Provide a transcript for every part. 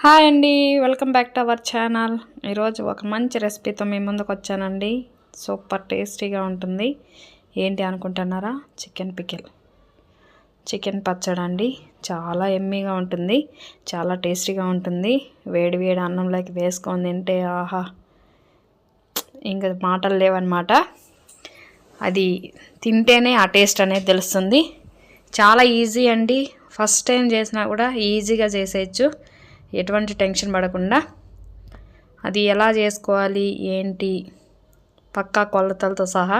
Hi అండి, welcome back to our channel. ఈరోజు ఒక మంచి రెసిపీతో మీ ముందుకు వచ్చానండి. సూపర్ టేస్టీగా ఉంటుంది. ఏంటి అనుకుంటున్నారా? చికెన్ పికిల్, చికెన్ పచ్చడి అండి. చాలా ఎమ్మీగా ఉంటుంది, చాలా టేస్టీగా ఉంటుంది. వేడి వేడి అన్నంలోకి వేసుకొని తింటే ఆహా, ఇంకా మాటలు లేవన్నమాట. అది తింటేనే ఆ టేస్ట్ అనేది తెలుస్తుంది. చాలా ఈజీ అండి. ఫస్ట్ టైం చేసినా కూడా ఈజీగా చేసేయచ్చు, ఎటువంటి టెన్షన్ పడకుండా. అది ఎలా చేసుకోవాలి ఏంటి పక్కా కొలతలతో సహా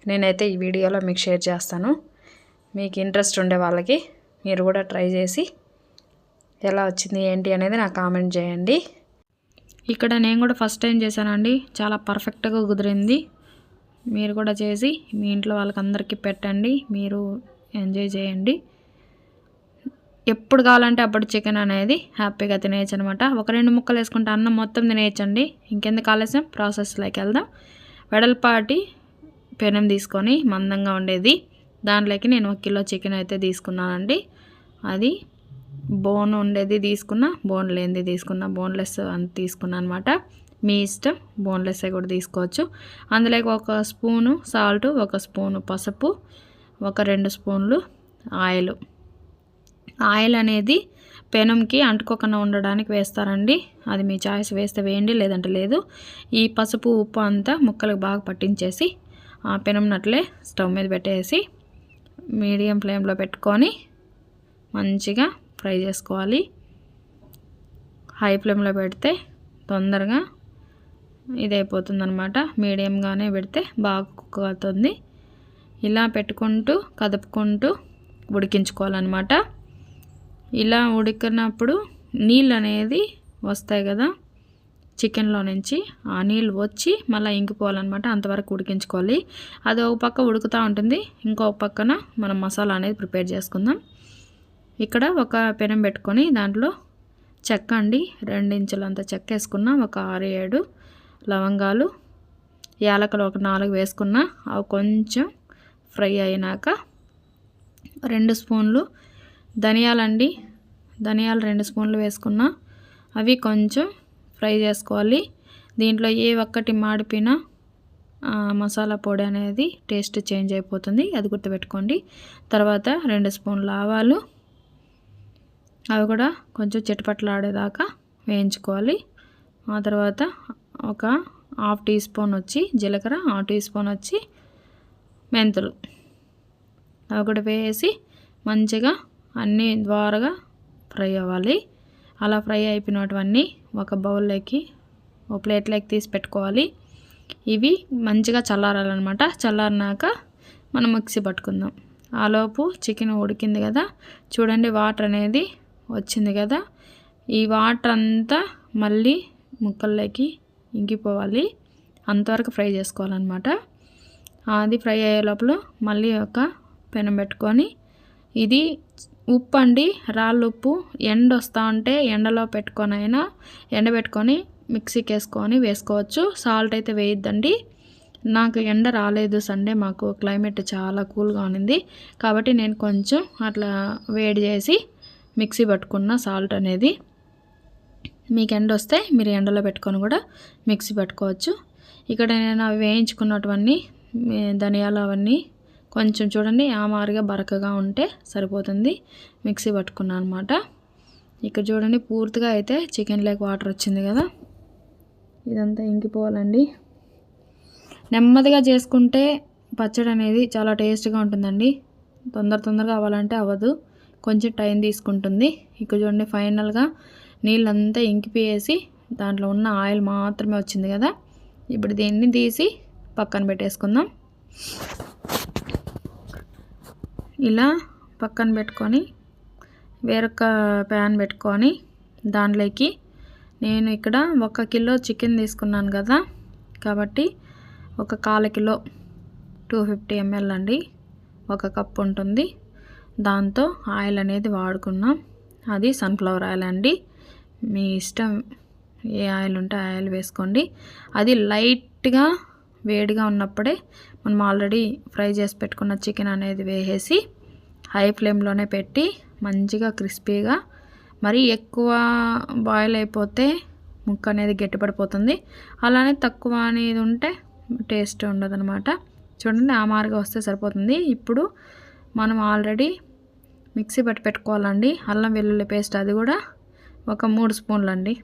నేనైతే ఈ వీడియోలో మీకు షేర్ చేస్తాను. మీకు ఇంట్రెస్ట్ ఉండే వాళ్ళకి మీరు కూడా ట్రై చేసి ఎలా వచ్చింది ఏంటి అనేది నాకు కామెంట్ చేయండి. ఇక్కడ నేను కూడా ఫస్ట్ టైం చేశానండి, చాలా పర్ఫెక్ట్గా కుదిరింది. మీరు కూడా చేసి మీ ఇంట్లో వాళ్ళకి అందరికీ పెట్టండి, మీరు ఎంజాయ్ చేయండి. ఎప్పుడు కావాలంటే అప్పుడు చికెన్ అనేది హ్యాపీగా తినేయచ్చు అనమాట. ఒక 2 ముక్కలు వేసుకుంటే అన్నం మొత్తం తినేయచ్చండి. ఇంకెందుకు ఆలస్యం, ప్రాసెస్లోకి వెళ్దాం. వెడల్పాటి పెనం తీసుకొని మందంగా ఉండేది, దాంట్లోకి నేను 1 కిలో చికెన్ అయితే తీసుకున్నానండి. అది బోన్ ఉండేది తీసుకున్నా, బోన్ లేనిది తీసుకున్నా, బోన్లెస్ అని తీసుకున్నా అనమాట. మీ ఇష్టం, బోన్లెస్ కూడా తీసుకోవచ్చు. అందులోకి 1 స్పూను సాల్ట్, 1 స్పూను పసుపు, 2 స్పూన్లు ఆయిల్ అనేది పెనంకి అంటుకోకుండా ఉండడానికి వేస్తారండి. అది మీ చాయిస్, వేస్తే వేయండి లేదంటే లేదు. ఈ పసుపు ఉప్పు అంతా ముక్కలకు బాగా పట్టించేసి ఆ పెనంనట్లే స్టవ్ మీద పెట్టేసి మీడియం ఫ్లేమ్లో పెట్టుకొని మంచిగా ఫ్రై చేసుకోవాలి. హై ఫ్లేమ్లో పెడితే తొందరగా ఇదైపోతుంది అనమాట. మీడియంగానే పెడితే బాగా కుక్ అవుతుంది. ఇలా పెట్టుకుంటూ కదుపుకుంటూ ఉడికించుకోవాలన్నమాట. ఇలా ఉడికినప్పుడు నీళ్ళు అనేది వస్తాయి కదా చికెన్లో నుంచి, ఆ నీళ్ళు వచ్చి మళ్ళీ ఇంకిపోవాలన్నమాట. అంతవరకు ఉడికించుకోవాలి. అది ఒక పక్క ఉడుకుతూ ఉంటుంది, ఇంకో పక్కన మనం మసాలా అనేది ప్రిపేర్ చేసుకుందాం. ఇక్కడ ఒక పెనం పెట్టుకొని దాంట్లో చెక్క అండి, 2 ఇంచులంత చెక్క వేసుకున్నా, ఒక 6-7 లవంగాలు, యాలకులు ఒక 4 వేసుకున్నా. అవి కొంచెం ఫ్రై అయినాక 2 స్పూన్లు ధనియాలండి, ధనియాలు 2 స్పూన్లు వేసుకున్నా. అవి కొంచెం ఫ్రై చేసుకోవాలి. దీంట్లో ఏ ఒక్కటి మాడిపోయినా మసాలా పొడి అనేది టేస్ట్ చేంజ్ అయిపోతుంది, అది గుర్తుపెట్టుకోండి. తర్వాత 2 స్పూన్ల ఆవాలు, అవి కూడా కొంచెం చిటపట్లాడేదాకా వేయించుకోవాలి. ఆ తర్వాత ఒక 1/2 టీ స్పూన్ వచ్చి జీలకర్ర, 1/2 టీ స్పూన్ వచ్చి మెంతులు, అవి కూడా వేసి మంచిగా అన్నీ ద్వారగా ఫ్రై అవ్వాలి. అలా ఫ్రై అయిపోయినటువన్నీ ఒక బౌల్లోకి, ఒక ప్లేట్లోకి తీసి పెట్టుకోవాలి. ఇవి మంచిగా చల్లారాలన్నమాట. చల్లారినాక మనం మిక్సీ పట్టుకుందాం. ఆలోపు చికెన్ ఉడికింది కదా, చూడండి వాటర్ అనేది వచ్చింది కదా. ఈ వాటర్ అంతా మళ్ళీ ముక్కల్లోకి ఇంకిపోవాలి, అంతవరకు ఫ్రై చేసుకోవాలన్నమాట. అది ఫ్రై అయ్యే లోపల మళ్ళీ ఒక పెనం పెట్టుకొని, ఇది ఉప్పు అండి, రాళ్ళు ఉప్పు, ఎండ వస్తూ ఉంటే ఎండలో పెట్టుకొని అయినా ఎండబెట్టుకొని మిక్సీకి వేసుకోవచ్చు. సాల్ట్ అయితే వేయొద్దండి. నాకు ఎండ రాలేదు, సండే మాకు క్లైమేట్ చాలా కూల్గా ఉంది కాబట్టి నేను కొంచెం అట్లా వేడి చేసి మిక్సీ పట్టుకున్న సాల్ట్ అనేది. మీకు ఎండ వస్తే మీరు ఎండలో పెట్టుకొని కూడా మిక్సీ పట్టుకోవచ్చు. ఇక్కడ నేను అవి వేయించుకున్నటువన్నీ ధనియాలు అవన్నీ కొంచెం చూడండి ఆ మారిగా బరకగా ఉంటే సరిపోతుంది, మిక్సీ పట్టుకున్నాను అనమాట. ఇక్కడ చూడండి పూర్తిగా అయితే చికెన్లోకి వాటర్ వచ్చింది కదా, ఇదంతా ఇంకిపోవాలండి. నెమ్మదిగా చేసుకుంటే పచ్చడి అనేది చాలా టేస్ట్గా ఉంటుందండి. తొందరగా అవ్వాలంటే అవ్వదు, కొంచెం టైం తీసుకుంటుంది. ఇక్కడ చూడండి ఫైనల్గా నీళ్ళంతా ఇంకిపోయేసి దాంట్లో ఉన్న ఆయిల్ మాత్రమే వచ్చింది కదా. ఇప్పుడు దీన్ని తీసి పక్కన పెట్టేసుకుందాం. ఇలా పక్కన పెట్టుకొని వేరొక ప్యాన్ పెట్టుకొని దాంట్లోకి నేను ఇక్కడ 1 కిలో చికెన్ తీసుకున్నాను కదా, కాబట్టి 1/4 కిలో 250 ml అండి, 1 కప్ ఉంటుంది. దాంతో ఆయిల్ అనేది వాడుకున్నాం. అది సన్ఫ్లవర్ ఆయిల్ అండి, మీ ఇష్టం, ఏ ఆయిల్ ఉంటే ఆయిల్ వేసుకోండి. అది లైట్గా వేడిగా ఉన్నప్పుడే మనం ఆల్రెడీ ఫ్రై చేసి పెట్టుకున్న చికెన్ అనేది వేసేసి హై ఫ్లేమ్లోనే పెట్టి మంచిగా క్రిస్పీగా మరి ఎక్కువ బాయిల్ అయిపోతే ముక్క అనేది గట్టిపడిపోతుంది. అలానే తక్కువ అనేది ఉంటే టేస్ట్ ఉండదన్నమాట. చూడండి ఆ మాదిరిగా వస్తే సరిపోతుంది. ఇప్పుడు మనం ఆల్రెడీ మిక్సీ పట్టి పెట్టుకోవాలండి అల్లం వెల్లుల్లి పేస్ట్. అది కూడా ఒక 3 స్పూన్లు అండి.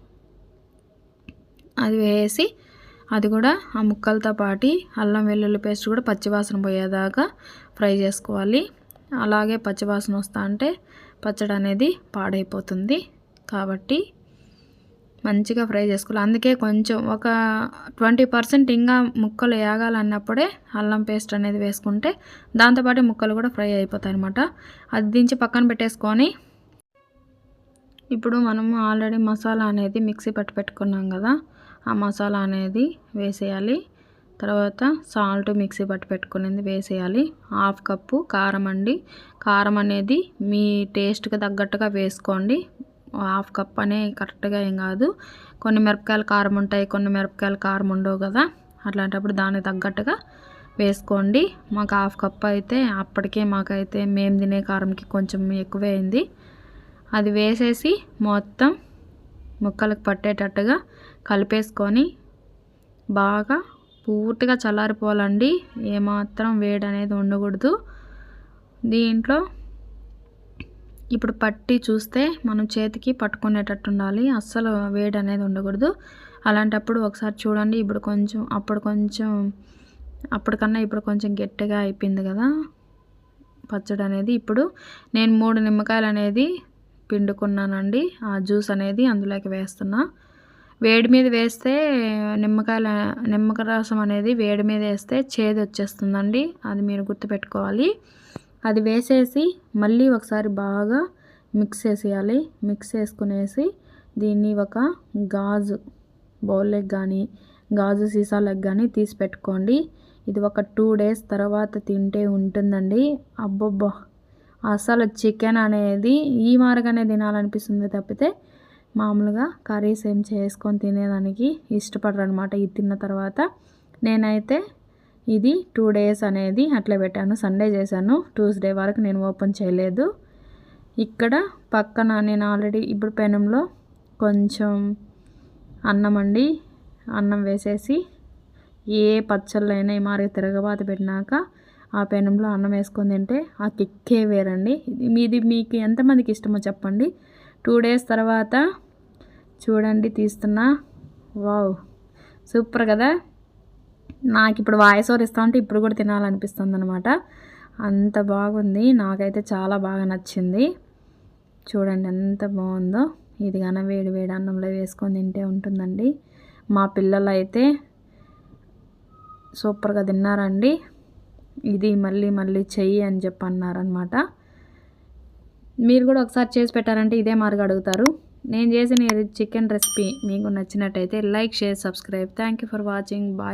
అది వేసి అది కూడా ఆ ముక్కలతో పాటు అల్లం వెల్లుల్లి పేస్ట్ కూడా పచ్చివాసన పోయేదాకా ఫ్రై చేసుకోవాలి. అలాగే పచ్చివాసన వస్తా అంటే పచ్చడి అనేది పాడైపోతుంది. కాబట్టి మంచిగా ఫ్రై చేసుకోవాలి. అందుకే కొంచెం ఒక 20% ఇంకా ముక్కలు వేగాలన్నప్పుడే అల్లం పేస్ట్ అనేది వేసుకుంటే దాంతోపాటు ముక్కలు కూడా ఫ్రై అయిపోతాయి అన్నమాట. అది దించి పక్కన పెట్టేసుకొని ఇప్పుడు మనము ఆల్రెడీ మసాలా అనేది మిక్సీ పట్టి పెట్టుకున్నాం కదా, ఆ మసాలా అనేది వేసేయాలి. తర్వాత సాల్ట్ మిక్సీ పట్టి పెట్టుకునేది వేసేయాలి. 1/2 కప్పు కారం అండి. కారం అనేది మీ టేస్ట్కి తగ్గట్టుగా వేసుకోండి. 1/2 కప్ అనే కరెక్ట్గా ఏం కాదు. కొన్ని మిరపకాయలు కారం ఉంటాయి, కొన్ని మిరపకాయలు కారం ఉండవు కదా, అట్లాంటప్పుడు దానికి తగ్గట్టుగా వేసుకోండి. మాకు 1/2 కప్ అయితే అప్పటికే మాకైతే మేము తినే కారంకి కొంచెం ఎక్కువే అయింది. అది వేసేసి మొత్తం ముక్కలకు పట్టేటట్టుగా కలిపేసుకొని బాగా పూర్తిగా చల్లారిపోవాలండి. ఏమాత్రం వేడి అనేది ఉండకూడదు. దీంట్లో ఇప్పుడు పట్టి చూస్తే మనం చేతికి పట్టుకునేటట్టు ఉండాలి. అస్సలు వేడి అనేది ఉండకూడదు. అలాంటప్పుడు ఒకసారి చూడండి. ఇప్పుడు కొంచెం అప్పటికన్నా ఇప్పుడు కొంచెం గట్టిగా అయిపోయింది కదా పచ్చడి అనేది. ఇప్పుడు నేను 3 నిమ్మకాయలు అనేది పిండుకున్నానండి. ఆ జ్యూస్ అనేది అందులోకి వేస్తున్నా. వేడి మీద వేస్తే నిమ్మకాయ రసం అనేది వేడి మీద వేస్తే చేదు వచ్చేస్తుందండి. అది మీరు గుర్తుపెట్టుకోవాలి. అది వేసేసి మళ్ళీ ఒకసారి బాగా మిక్స్ చేసేయాలి. మిక్స్ చేసుకునేసి దీన్ని ఒక గాజు బౌల్లోకి కానీ గాజు సీసాలకు కానీ తీసి పెట్టుకోండి. ఇది ఒక 2 డేస్ తర్వాత తింటే ఉంటుందండి. అబ్బబ్బా, అసలు చికెన్ అనేది ఈ మారగానే తినాలనిపిస్తుంది తప్పితే మామూలుగా కర్రీస్ ఏం చేసుకొని తినేదానికి ఇష్టపడరు అనమాట. ఇది తిన్న తర్వాత నేనైతే ఇది 2 డేస్ అనేది అట్లా పెట్టాను. సండే చేశాను. ట్యూస్డే వరకు నేను ఓపెన్ చేయలేదు. ఇక్కడ పక్కన నేను ఆల్రెడీ ఇప్పుడు పెనంలో కొంచెం అన్నం అండి. అన్నం వేసేసి ఏ పచ్చళ్ళైనా ఈ మారి తిరగబాత పెట్టినాక ఆ పెనంలో అన్నం వేసుకొని తింటే ఆ కిక్కే వేరండి. ఇది మీకు ఎంతమందికి ఇష్టమో చెప్పండి. 2 డేస్ తర్వాత చూడండి తీస్తున్నా. వావ్, సూపర్ కదా. నాకు ఇప్పుడు వాయిస్ ఓవర్ ఇస్తా ఉంటే ఇప్పుడు కూడా తినాలనిపిస్తుంది అనమాట. అంత బాగుంది. నాకైతే చాలా బాగా నచ్చింది. చూడండి ఎంత బాగుందో. ఇది కన్నా వేడి వేడి అన్నంలో వేసుకొని తింటే ఉంటుందండి. మా పిల్లలు అయితే సూపర్గా తిన్నారండి. ఇది మళ్ళీ మళ్ళీ చెయ్యి అని చెప్పి అన్నారనమాట. మీరు కూడా ఒకసారి చేసి పెట్టారంటే ఇదే మార్గా అడుగుతారు. నేను చేసిన చికెన్ రెసిపీ మీకు నచ్చినట్టయితే like, share, subscribe. Thank you for watching. Bye.